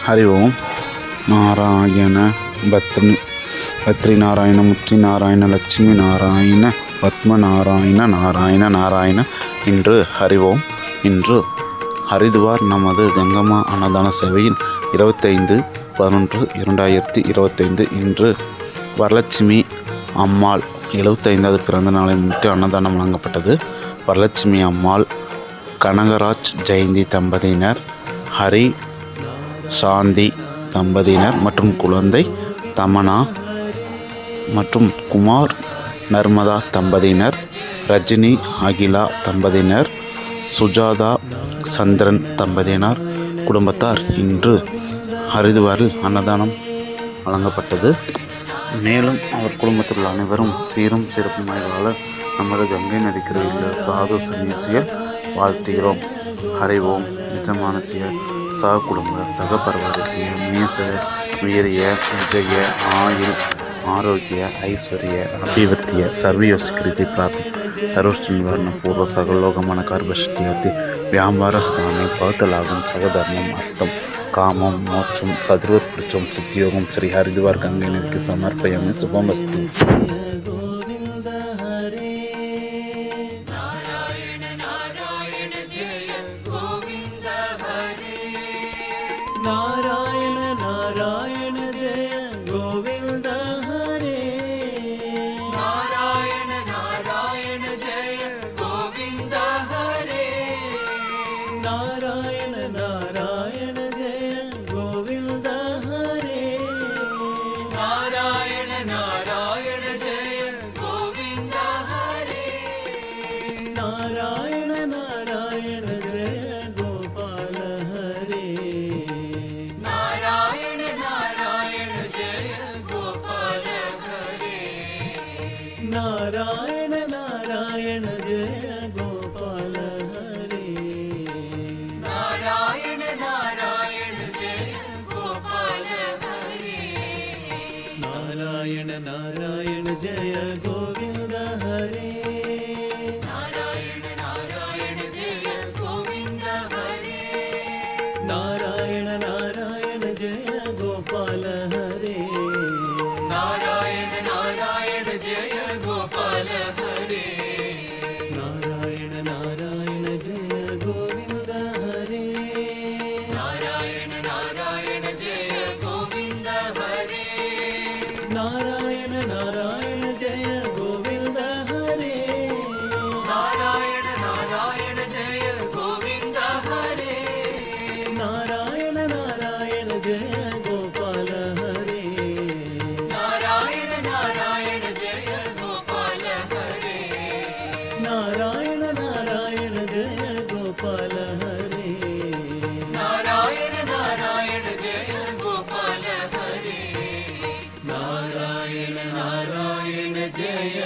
हरि ओम नारायण बद्री नारायण मुक्ति नारायण लक्ष्मी नारायण पद्म नारायण नारायण नारायण இன்று ஹரிவோம். இன்று ஹரிதுவார் நமது கங்கம்மா அன்னதான சேவையின் 25/11/2025 இன்று வரலட்சுமி அம்மாள் 75வது பிறந்த நாளை முன்னிட்டு அன்னதானம் வழங்கப்பட்டது. வரலட்சுமி அம்மாள் கனகராஜ் ஜெயந்தி தம்பதியினர், ஹரி சாந்தி தம்பதியினர் மற்றும் குழந்தை தமனா மற்றும் குமார் நர்மதா தம்பதியினர், ரஜினி அகிலா தம்பதியினர், சுஜாதா சந்திரன் தம்பதியினர் குடும்பத்தார் இன்று ஹரிதுவாரில் அன்னதானம் வழங்கப்பட்டது. மேலும் அவர் குடும்பத்தில் உள்ள அனைவரும் சீரும் சிறப்புமாய் வாழ நமது கங்கை நதிக்கரையில் சாது சன்னியாசிகள் வாழ்த்துகிறோம். ஹரி ஓம். நிஜமானசிய சக குடும்ப சக பரவரசிய மேச வீரிய ವಿಜಯ ಆಯುಲ್ ಆರೋಗ್ಯ ಐಶ್ವರ್ಯ ಅಭಿವೃದ್ಧಿಯ ಸರ್ವಯೋಸ್ಕೃತಿ ಪ್ರಾಪ್ತಿ ಸರ್ವಶ್ರೀ ನಿವಾರಣ ಪೂರ್ವ ಸಗಲೋಗಮನ ಕಾರ್ಭಷ್ಟ್ಯಾತಿ ವ್ಯಾಪಾರ ಸ್ಥಾನೆ பகுத்தலாகும் சகதர்மம் அர்த்தம் காமம் மோட்சம் சதுர்வர்பிருச்சம் சித்தியோகம் ஸ்ரீ ஹரிதுவார் கங்கை நதிக்கு சமர்ப்பயாமி. சுபமஸ்து. नारायण नारायण जय गोविंद हरे, नारायण नारायण जय गोविंद हरे, नारायण नारायण जय गोविंद हरे, नारायण नारायण जय गोविंद हरे, नारायण नारायण जय गोपाल हरे, नारायण नारायण जय गोपाल हरे, नारायण नारायण जय गोपाल हरे, नारायण नारायण जय गोपाल हरे, नारायण नारायण जय गोविंद हरे, नारायण नारायण जय गोविंद हरे, नारायण नारायण जय गोपाल हरे, नारायण नारायण जय गोपाल हरे, नारायण नारायण जय गोविंद हरे, नारायण नारायण जय गोविंद हरे, नारायण नारायण जय गोविंद हरे, नारायण नारायण जय गोविंद हरे, नारायण नारायण जय गोपाल हरे, नारायण नारायण जय गोपाल हरे, नारायण नारायण जय गोपाल हरे, नारायण नारायण जय गोपाल हरे, नारायण नारायण जय